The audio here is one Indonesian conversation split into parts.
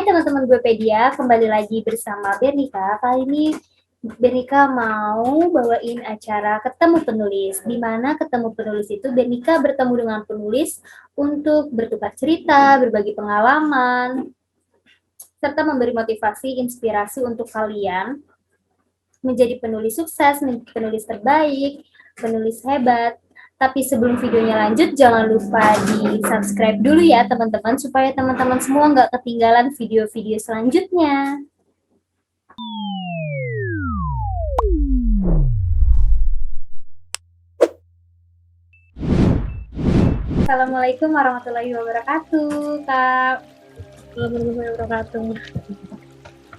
teman-teman Guepedia, kembali lagi bersama Bernika. Kali ini Bernika mau bawain acara Ketemu Penulis, di mana ketemu penulis itu Bernika bertemu dengan penulis untuk bertukar cerita, berbagi pengalaman, serta memberi motivasi, inspirasi untuk kalian menjadi penulis sukses, menjadi penulis terbaik, penulis hebat. Tapi sebelum videonya lanjut, jangan lupa di-subscribe dulu ya teman-teman, supaya teman-teman semua nggak ketinggalan video-video selanjutnya. Assalamualaikum warahmatullahi wabarakatuh, Kak. Warahmatullahi wabarakatuh.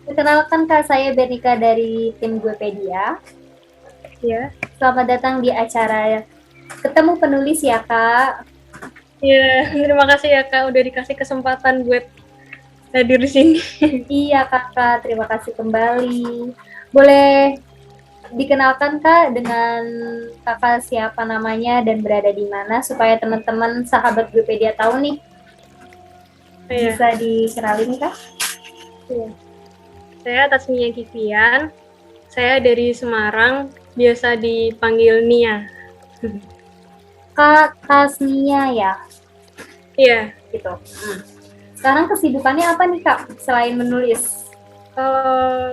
Perkenalkan Kak, saya Bernika dari tim Guepedia. Ya. Selamat datang di acara Ketemu Penulis ya, Kak. Ya, terima kasih ya Kak udah dikasih kesempatan buat hadir di sini. Iya, Kakak, terima kasih kembali. Boleh dikenalkan Kak dengan Kakak siapa namanya dan berada di mana supaya teman-teman sahabat Guepedia tahu nih. Ya. Bisa dikenalin Kak? Ya. Saya Tasmia Kifian. Saya dari Semarang, biasa dipanggil Nia. Kak Tasmia ya? Iya. Gitu. Sekarang kesibukannya apa nih Kak selain menulis?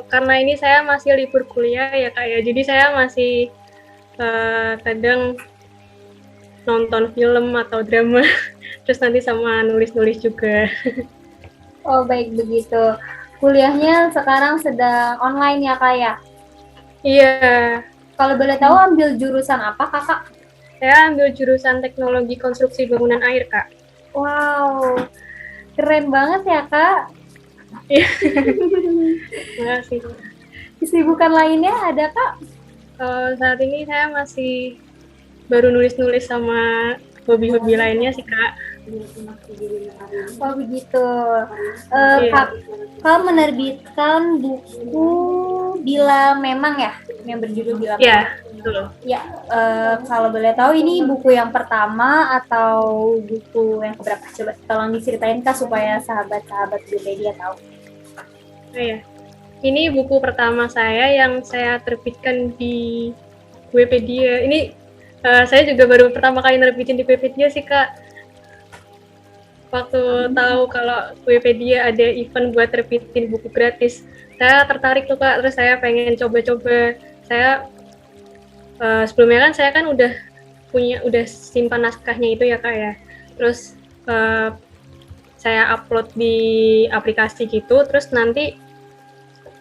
Karena ini saya masih libur kuliah ya Kak ya, jadi saya masih kadang nonton film atau drama, terus nanti sama nulis-nulis juga. Oh baik begitu. Kuliahnya sekarang sedang online ya Kak ya? Iya. Kalau boleh tahu ambil jurusan apa Kakak? Saya ambil jurusan teknologi konstruksi bangunan air Kak. Wow, keren banget ya Kak. Terima kasih. Kesibukan lainnya ada Kak? Saat ini saya masih baru nulis-nulis sama hobi-hobi lainnya sih Kak. Oh begitu. Kak menerbitkan buku Bila Memang ya, yang berjudul Bila Memang. Iya, betul. Ya, kalau boleh tahu ini buku yang pertama atau buku yang keberapa? Coba tolong diceritain Kak supaya sahabat-sahabat Guepedia tahu. Iya. Ini buku pertama saya yang saya terbitkan di Guepedia. Ini saya juga baru pertama kali nerbitin di Guepedia sih Kak. Waktu tahu kalau Guepedia ada event buat terbitin buku gratis, saya tertarik tuh Kak. Terus saya pengen coba-coba. Saya sebelumnya kan saya kan udah simpan naskahnya itu ya Kak ya. Terus saya upload di aplikasi gitu. Terus nanti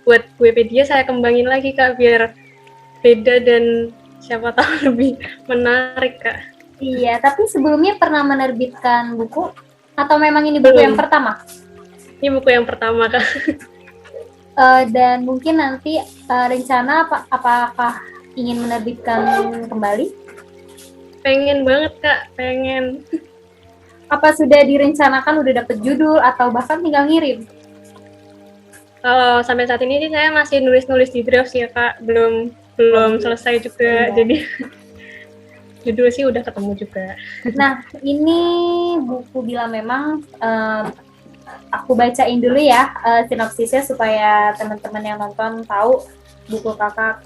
buat Guepedia saya kembangin lagi Kak biar beda dan siapa tahu lebih menarik Kak. Iya, tapi sebelumnya pernah menerbitkan buku atau memang ini buku yang pertama? Ini buku yang pertama Kak. Dan mungkin nanti rencana apakah ingin menerbitkan kembali? Pengen banget Kak, pengen. Apa sudah direncanakan, udah dapet judul atau bahkan tinggal ngirim? Kalau sampai saat ini sih saya masih nulis-nulis di draft ya Kak, belum selesai juga. Jadi judul sih udah ketemu juga. Nah, ini buku Bila Memang aku bacain dulu ya sinopsisnya supaya teman-teman yang nonton tahu buku Kakak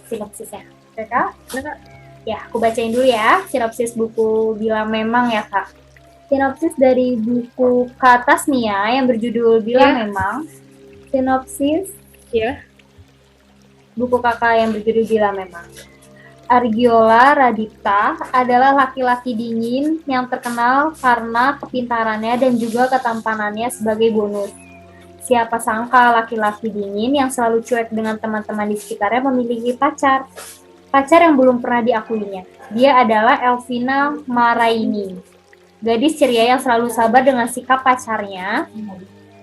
sinopsisnya. Oke Kak? Ya, aku bacain dulu ya sinopsis buku Bila Memang ya Kak. Sinopsis dari buku Kak Tasmia yang berjudul Bila Memang. Sinopsis buku Kakak yang berjudul Bila Memang. Argiola Radipta adalah laki-laki dingin yang terkenal karena kepintarannya dan juga ketampanannya sebagai bonus. Siapa sangka laki-laki dingin yang selalu cuek dengan teman-teman di sekitarnya memiliki pacar yang belum pernah diakuinya. Dia adalah Elvina Maraini, gadis ceria yang selalu sabar dengan sikap pacarnya.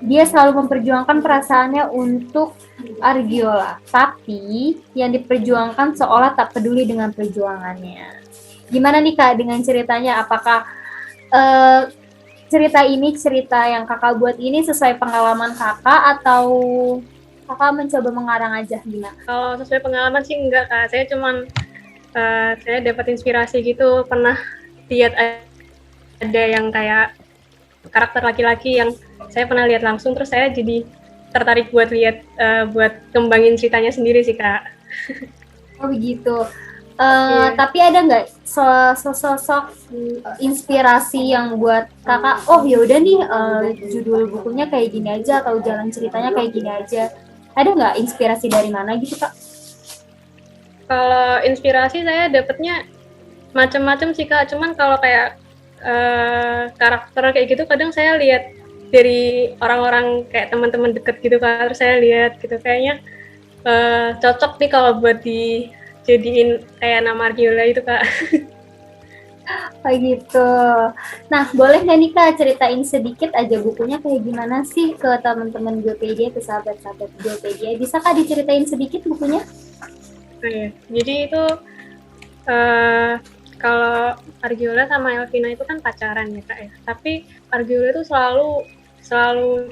Dia selalu memperjuangkan perasaannya untuk Argiola, tapi yang diperjuangkan seolah tak peduli dengan perjuangannya. Gimana nih Kak dengan ceritanya? Apakah cerita yang Kakak buat ini sesuai pengalaman Kakak atau Kakak mencoba mengarang aja gimana? Kalau sesuai pengalaman sih enggak Kak, saya cuman saya dapat inspirasi gitu, pernah lihat ada yang kayak karakter laki-laki yang saya pernah lihat langsung, terus saya jadi tertarik buat lihat, buat kembangin ceritanya sendiri sih Kak. Oh begitu. Iya. Tapi ada nggak sosok inspirasi yang buat kakak, oh ya udah nih, judul bukunya kayak gini aja atau jalan ceritanya kayak gini aja. Ada nggak inspirasi dari mana gitu kak? Kalau inspirasi saya dapetnya macam-macam sih Kak, cuman kalau kayak karakter kayak gitu kadang saya lihat dari orang-orang kayak teman-teman deket gitu Kak, terus saya lihat gitu kayaknya cocok nih kalau buat dijadiin kayak nama Argiola itu Kak. Kayak gitu. Nah, boleh nggak nih kak ceritain sedikit aja bukunya kayak gimana sih ke teman-teman Gopedia, ke sahabat-sahabat Gopedia? Bisa kak diceritain sedikit bukunya? Nah, jadi itu uh, kalau Argiola sama Elvina itu kan pacaran ya Kak ya, tapi Argiola itu selalu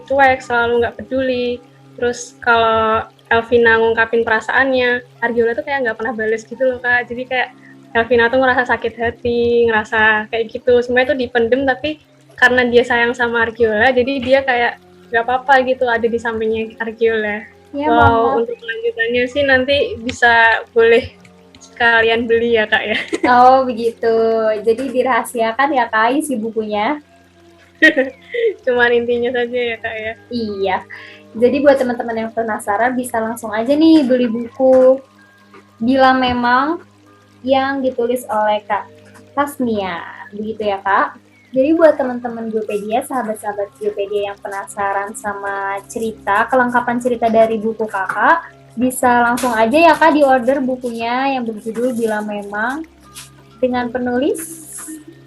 cuek, selalu nggak peduli. Terus kalau Elvina ngungkapin perasaannya, Argiola tuh kayak nggak pernah bales gitu loh Kak. Jadi kayak Elvina tuh ngerasa sakit hati, ngerasa kayak gitu. Semuanya tuh dipendem, tapi karena dia sayang sama Argiola, jadi dia kayak nggak apa-apa gitu ada di sampingnya Argiola. Ya Wow, banget. untuk kelanjutannya sih nanti bisa boleh kalian beli ya Kak ya. Oh begitu. Jadi dirahasiakan ya kak isi bukunya. Cuman intinya saja ya Kak ya. Iya. Jadi buat teman-teman yang penasaran bisa langsung aja nih beli buku Bila Memang yang ditulis oleh Kak Tasnia. Begitu ya Kak. Jadi buat teman-teman Gopedia, sahabat-sahabat Gopedia yang penasaran sama cerita, kelengkapan cerita dari buku kakak, bisa langsung aja ya Kak di order bukunya yang berjudul Bila Memang dengan penulis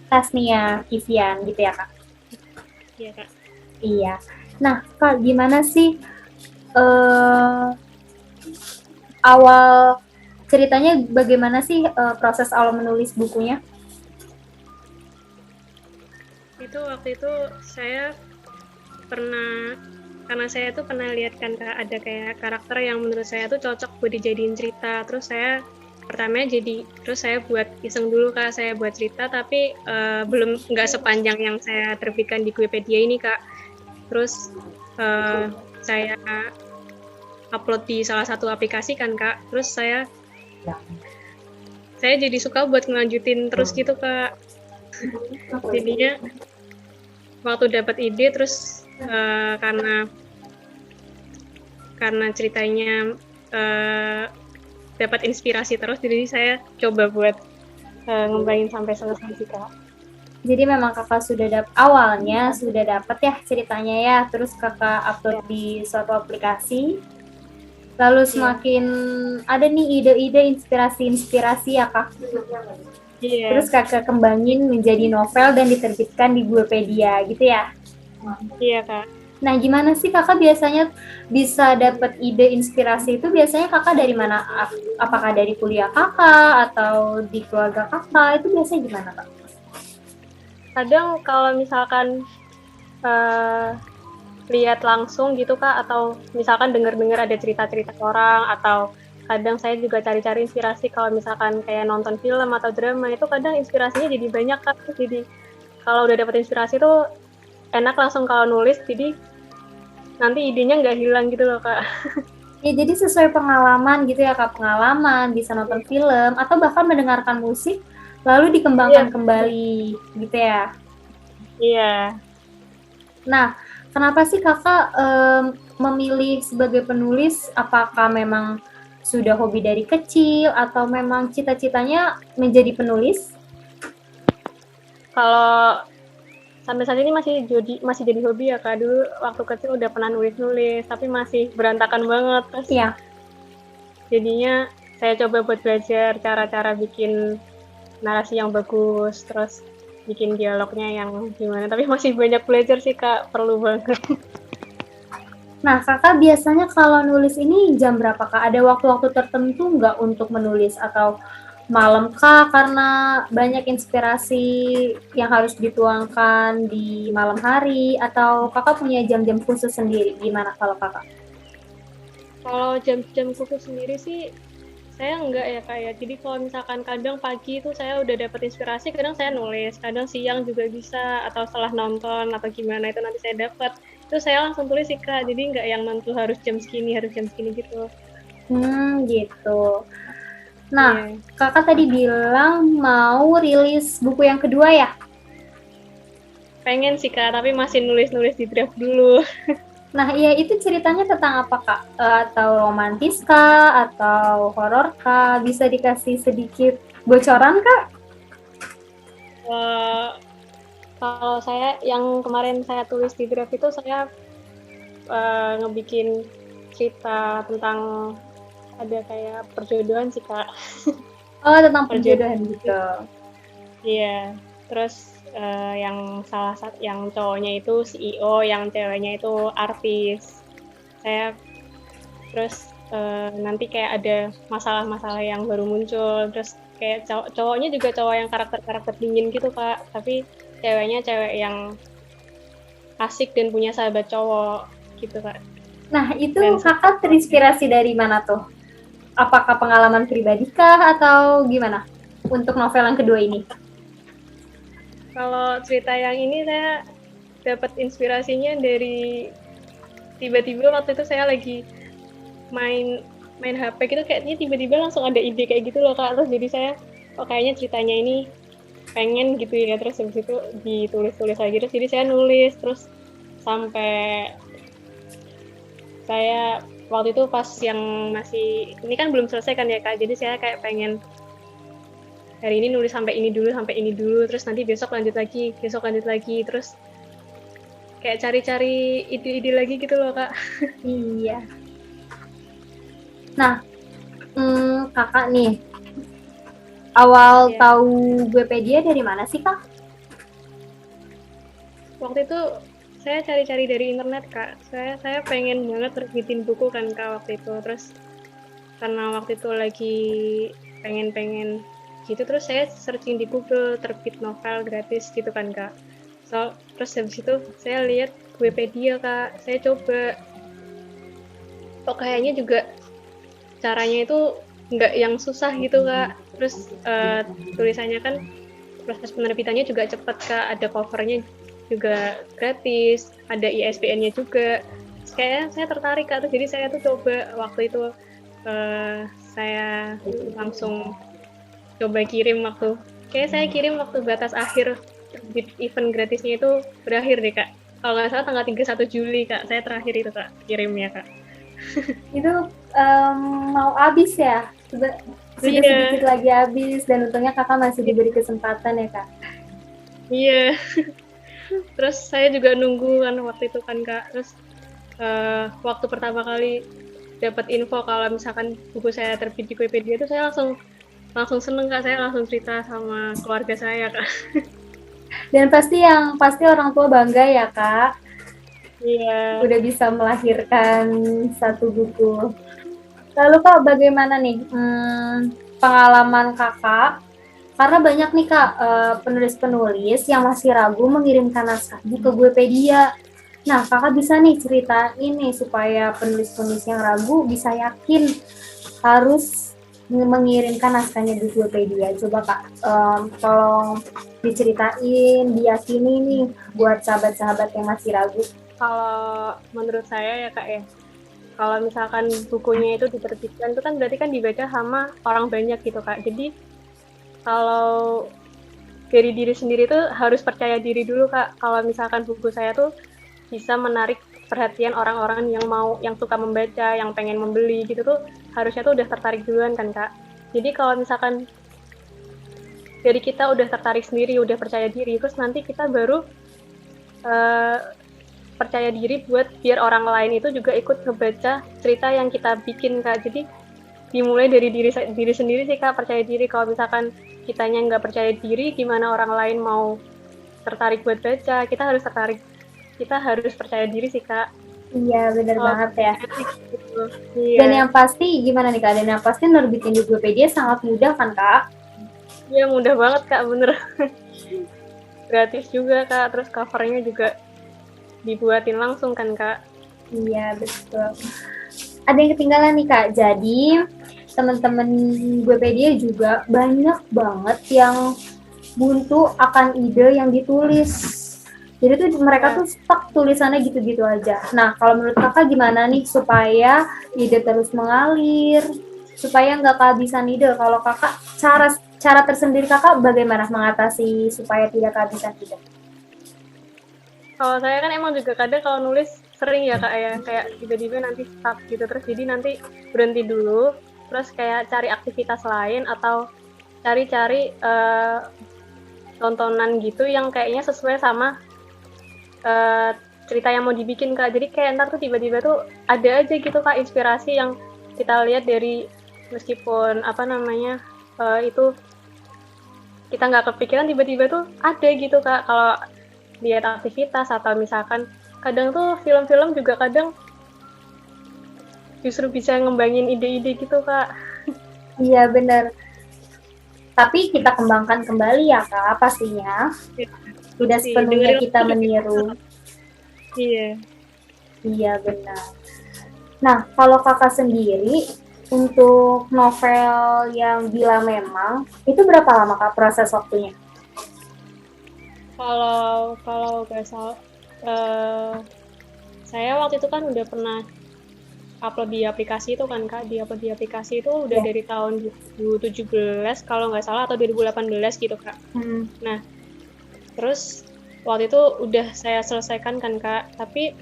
Tasnia Kivian gitu ya Kak. Iya Kak. Iya. Nah Kak, gimana sih awal ceritanya, bagaimana sih proses awal menulis bukunya? Itu waktu itu saya pernah, karena saya tuh pernah lihat kan Kak, ada kayak karakter yang menurut saya tuh cocok buat dijadiin cerita. Terus saya pertamanya terus saya buat iseng dulu Kak, saya buat cerita tapi belum nggak sepanjang yang saya terbitkan di Wikipedia ini Kak. Terus saya upload di salah satu aplikasi kan Kak. Terus saya jadi suka buat ngelanjutin terus gitu Kak. Jadinya waktu dapat ide terus karena ceritanya dapat inspirasi terus, jadi saya coba buat ngembangin sampai selesai sih Kak. Jadi memang kakak awalnya sudah dapat ya ceritanya ya, terus kakak upload di suatu aplikasi, lalu semakin ada nih ide-ide, inspirasi ya kak. Terus kakak kembangin menjadi novel dan diterbitkan di Bukupedia gitu ya. Iya Kak. Nah gimana sih kakak biasanya bisa dapat ide inspirasi itu, biasanya kakak dari mana? Apakah dari kuliah kakak atau di keluarga kakak, itu biasanya gimana kak? Kadang kalau misalkan lihat langsung gitu Kak, atau misalkan dengar-dengar ada cerita-cerita orang, atau kadang saya juga cari-cari inspirasi kalau misalkan kayak nonton film atau drama, itu kadang inspirasinya jadi banyak Kak. Jadi kalau udah dapat inspirasi tuh enak langsung kalau nulis, jadi nanti idenya nggak hilang gitu loh Kak. Ya jadi sesuai pengalaman gitu ya kak, pengalaman bisa nonton film atau bahkan mendengarkan musik lalu dikembangkan kembali gitu ya. Iya. Nah, kenapa sih kakak memilih sebagai penulis? Apakah memang sudah hobi dari kecil atau memang cita-citanya menjadi penulis? Kalau sampai saat ini masih jadi hobi ya Kak. Dulu waktu kecil udah pernah nulis-nulis, tapi masih berantakan banget. Terus Iya. Jadinya saya coba buat belajar cara-cara bikin narasi yang bagus, terus bikin dialognya yang gimana. Tapi masih banyak belajar sih Kak, perlu banget. Nah, kakak biasanya kalau nulis ini jam berapa kak? Ada waktu-waktu tertentu nggak untuk menulis, atau malam kah karena banyak inspirasi yang harus dituangkan di malam hari, atau kakak punya jam-jam khusus sendiri? Gimana kalau kakak? Kalau jam-jam khusus sendiri sih Saya enggak ya kak ya. Jadi kalau misalkan kadang pagi itu saya udah dapat inspirasi, kadang saya nulis, kadang siang juga bisa, atau setelah nonton atau gimana itu nanti saya dapat. Itu saya langsung tulis sih kak. Jadi enggak yang nentu harus jam segini gitu. Gitu. Nah, Iya. kakak tadi bilang mau rilis buku yang kedua ya? Pengen sih kak, tapi masih nulis-nulis di draft dulu. Nah, iya itu ceritanya tentang apa kak? Atau romantis kah? Atau horor kah? Bisa dikasih sedikit bocoran kak? Eh, Kalau saya yang kemarin saya tulis di draft itu saya ngebikin cerita tentang ada kayak perjodohan sih kak. Oh, tentang perjodohan Perjodohan. gitu. Iya, terus yang salah satu yang cowoknya itu CEO, yang ceweknya itu artis. Saya terus nanti kayak ada masalah-masalah yang baru muncul, terus kayak cowoknya juga cowok yang karakter dingin gitu kak, tapi ceweknya cewek yang asik dan punya sahabat cowok gitu kak. Nah, itu Dan kakak terinspirasi dari mana tuh? Apakah pengalaman pribadi kah atau gimana untuk novel yang kedua ini? kalau cerita yang ini saya dapat inspirasinya dari tiba-tiba waktu itu saya lagi main HP gitu, kayaknya tiba-tiba langsung ada ide kayak gitu loh kak. Terus jadi saya kayaknya ceritanya ini pengen gitu ya, terus habis itu ditulis-tulis lagi, terus jadi saya nulis terus sampai saya waktu itu pas yang masih ini kan belum selesai kan ya kak, jadi saya kayak pengen hari ini nulis sampai ini dulu, terus nanti besok lanjut lagi, terus kayak cari-cari ide-ide lagi gitu loh kak. Iya. Nah, kakak nih, awal Ya, tahu Guepedia dari mana sih kak? waktu itu saya cari-cari dari internet kak, saya pengen banget terbitin buku kan kak waktu itu, terus karena waktu itu lagi pengen gitu, terus saya searching di Google terbit novel gratis gitu kan kak. Terus habis itu saya lihat Wikipedia kak, saya coba, kayaknya juga caranya itu nggak yang susah gitu kak. Terus tulisannya kan proses penerbitannya juga cepet kak, ada covernya juga gratis, ada ISBN-nya juga. Kayaknya saya tertarik kak, jadi saya tuh coba waktu itu saya langsung coba kirim saya kirim waktu batas akhir event gratisnya itu berakhir deh kak. Kalau nggak salah tanggal 31 Juli kak, saya terakhir itu kak kirimnya kak. Itu mau habis ya? Sudah sedikit lagi habis dan untungnya kakak masih diberi kesempatan ya kak. Iya. Terus saya juga nunggu kan waktu itu kan kak. Terus waktu pertama kali dapat info kalau misalkan buku saya terbit di Wikipedia itu saya langsung seneng kak, saya langsung cerita sama keluarga saya kak. Dan pasti orang tua bangga ya kak. Iya. Udah bisa melahirkan satu buku. Lalu kak bagaimana nih pengalaman kakak? Karena banyak nih kak penulis-penulis yang masih ragu mengirimkan naskahnya ke Guepedia. Nah kakak bisa nih ceritain nih supaya penulis-penulis yang ragu bisa yakin harus mengirimkan naskahnya di Wikipedia. Coba kak, tolong diceritain, diyakini nih buat sahabat-sahabat yang masih ragu. Kalau menurut saya ya kak ya, kalau misalkan bukunya itu diterbitkan itu kan berarti kan dibaca sama orang banyak gitu kak. Jadi kalau dari diri sendiri tuh harus percaya diri dulu kak. Kalau misalkan buku saya tuh bisa menarik perhatian orang-orang yang suka membaca, yang pengen membeli gitu tuh harusnya tuh udah tertarik duluan kan kak. Jadi kalau misalkan dari kita udah tertarik sendiri, udah percaya diri, terus nanti kita baru percaya diri buat biar orang lain itu juga ikut ngebaca cerita yang kita bikin kak. Jadi dimulai dari diri sendiri sih kak, percaya diri. Kalau misalkan kitanya nggak percaya diri, gimana orang lain mau tertarik buat baca? Kita harus percaya diri sih kak. Iya benar banget ya. Gitu. Iya. Dan yang pasti gimana nih kak? Dan yang pasti nerbitin di Wikipedia sangat mudah kan kak? Iya mudah banget kak, bener. Gratis juga kak, terus covernya juga dibuatin langsung kan kak. Iya betul. Ada yang ketinggalan nih kak. Jadi teman-teman Guepedia juga banyak banget yang buntu akan ide yang ditulis. Jadi tuh mereka tuh stuck tulisannya gitu-gitu aja. Nah, kalau menurut kakak gimana nih supaya ide terus mengalir, supaya nggak kehabisan ide? Kalau kakak, cara tersendiri kakak bagaimana mengatasi supaya tidak kehabisan ide? Kalau saya kan emang juga kadang kalau nulis sering ya kak ya, kayak tiba-tiba nanti stuck gitu, terus jadi nanti berhenti dulu, terus kayak cari aktivitas lain atau cari-cari tontonan gitu yang kayaknya sesuai sama cerita yang mau dibikin kak. Jadi kayak ntar tuh tiba-tiba tuh ada aja gitu kak inspirasi yang kita lihat dari, meskipun apa namanya itu kita nggak kepikiran, tiba-tiba tuh ada gitu kak kalau lihat aktivitas. Atau misalkan kadang tuh film-film juga kadang justru bisa ngembangin ide-ide gitu kak. Iya benar. Tapi kita kembangkan kembali ya kak pastinya. Tidak Pasti sepenuhnya dengerin kita lagu juga bisa, meniru. Kak. Iya. Iya benar. Nah, kalau kakak sendiri untuk novel yang Bila Memang itu berapa lama kak proses waktunya? Kalau nggak salah, saya waktu itu kan udah pernah upload di aplikasi itu kan kak, di upload di aplikasi itu udah Ya. dari tahun 2017 kalau nggak salah, atau 2018 gitu kak. Nah, terus waktu itu udah saya selesaikan kan kak, tapi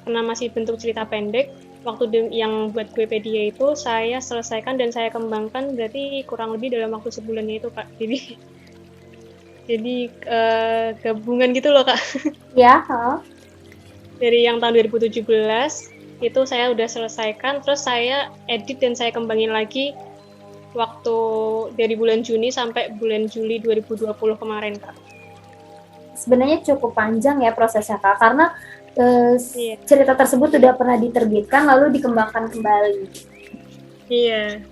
karena masih bentuk cerita pendek, waktu yang buat Guepedia itu saya selesaikan dan saya kembangkan berarti kurang lebih dalam waktu sebulannya itu kak. Jadi gabungan gitu loh kak. Ya. Dari yang tahun 2017 itu saya udah selesaikan, terus saya edit dan saya kembangin lagi waktu dari bulan Juni sampai bulan Juli 2020 kemarin kak. Sebenarnya cukup panjang ya prosesnya kak, karena Iya. cerita tersebut sudah pernah diterbitkan lalu dikembangkan kembali. Iya.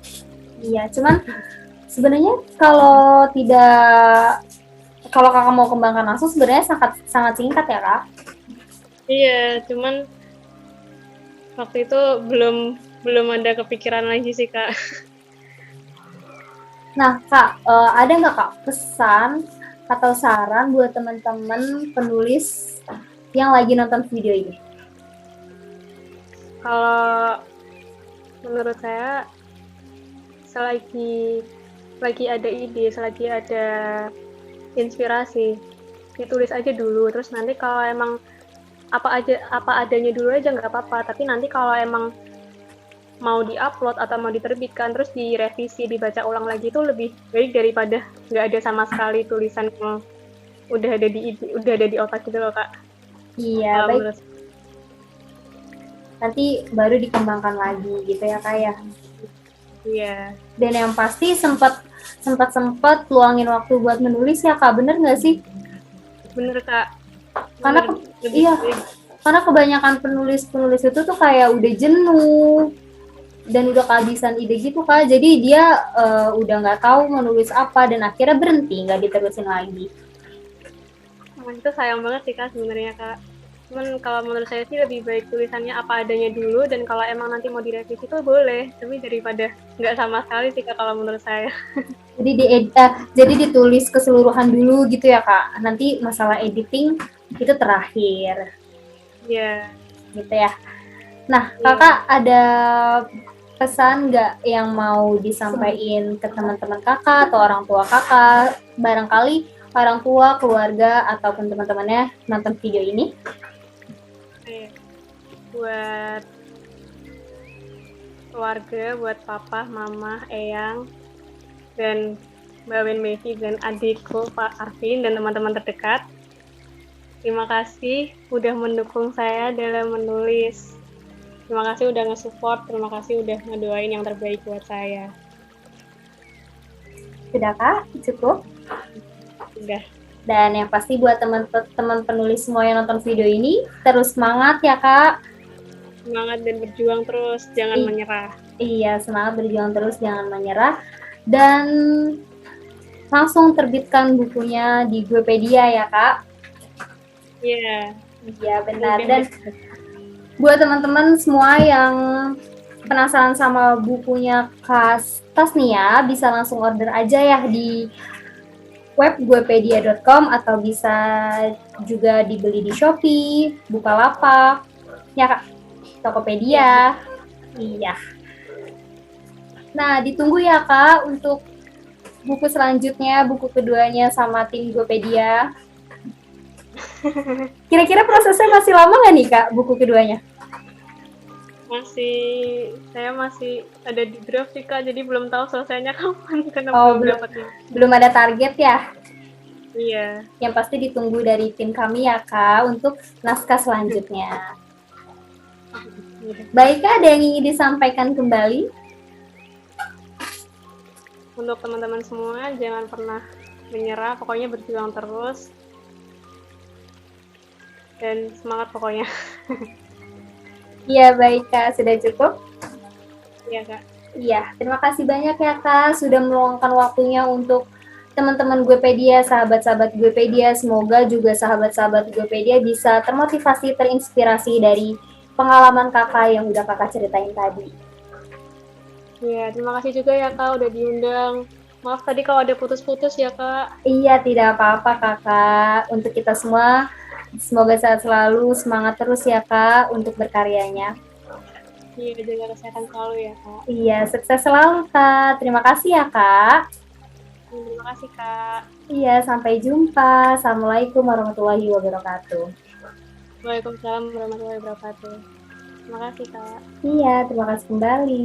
Iya, cuman sebenarnya kalau kakak mau kembangkan langsung sebenarnya sangat singkat ya kak. Iya, cuman waktu itu belum ada kepikiran lagi sih kak. Nah kak, ada nggak kak pesan atau saran buat teman-teman penulis yang lagi nonton video ini? Kalau menurut saya, selagi ada ide, selagi ada inspirasi, ditulis aja dulu. Terus nanti kalau emang apa adanya dulu aja nggak apa-apa. Tapi nanti kalau emang mau diupload atau mau diterbitkan terus direvisi, dibaca ulang lagi, itu lebih baik daripada nggak ada sama sekali tulisan yang udah ada di otak gitu loh kak. Iya, baik. Menurut... Nanti baru dikembangkan lagi gitu ya kak ya. Iya. Dan yang pasti sempat luangin waktu buat menulis ya kak, bener nggak sih? Bener kak. Karena iya, karena kebanyakan penulis itu tuh kayak udah jenuh dan udah kehabisan ide gitu kak, jadi dia udah nggak tahu menulis apa dan akhirnya berhenti, nggak diterusin lagi. Itu sayang banget sih kak sebenarnya kak. Cuman kalau menurut saya sih lebih baik tulisannya apa adanya dulu, dan kalau emang nanti mau direvisi tuh boleh, tapi daripada nggak sama sekali sih kak kalau menurut saya. Jadi ditulis keseluruhan dulu gitu ya kak, nanti masalah editing itu terakhir. Iya. Gitu ya. Nah kakak ada pesan nggak yang mau disampaikan ke teman-teman kakak atau orang tua kakak, barangkali orang tua, keluarga, ataupun teman-temannya nonton video ini? Buat keluarga, buat papa, mama, eyang, dan Mbak Wenmevi dan adikku Pak Arvin dan teman-teman terdekat, terima kasih udah mendukung saya dalam menulis. Terima kasih udah nge-support, terima kasih udah ngedoain yang terbaik buat saya. Sudah kak? Cukup? Udah. Dan yang pasti buat teman-teman penulis semua yang nonton video ini, terus semangat ya kak. Semangat dan berjuang terus, jangan menyerah. Iya, semangat berjuang terus, jangan menyerah. Dan langsung terbitkan bukunya di Guepedia ya kak. Iya. Iya benar. Dan buat teman-teman semua yang penasaran sama bukunya Kak Tas nih ya, bisa langsung order aja ya di web guepedia.com atau bisa juga dibeli di Shopee, Bukalapak, ya Kak, Iya, Tokopedia. Iya. Nah, ditunggu ya Kak untuk buku selanjutnya, buku keduanya sama tim Gopedia. Kira-kira prosesnya masih lama nggak nih Kak, buku keduanya? saya masih ada di draft sih Kak, jadi belum tahu selesainya kapan karena Oh, belum dapat ini. belum ada target ya? Iya. Yang pasti ditunggu dari tim kami ya Kak untuk naskah selanjutnya. Baik Kak, ada yang ingin disampaikan kembali? Untuk teman-teman semua, jangan pernah menyerah, pokoknya berjuang terus. Dan semangat pokoknya. Iya baik Kak, sudah cukup? Iya Kak. Iya, terima kasih banyak ya Kak sudah meluangkan waktunya untuk teman-teman Guepedia, sahabat-sahabat Guepedia. Semoga juga sahabat-sahabat Guepedia bisa termotivasi, terinspirasi dari pengalaman Kakak yang udah Kakak ceritain tadi. Iya, terima kasih juga ya Kak udah diundang. Maaf tadi kalau ada putus-putus ya Kak. Iya, tidak apa-apa Kakak. Untuk kita semua, semoga sehat selalu, semangat terus ya Kak untuk berkaryanya. Iya, jaga kesehatan selalu ya Kak. Iya, sukses selalu Kak. Terima kasih ya Kak. Terima kasih Kak. Iya, sampai jumpa. Assalamualaikum warahmatullahi wabarakatuh. Waalaikumsalam warahmatullahi wabarakatuh. Terima kasih Kak. Iya, terima kasih kembali.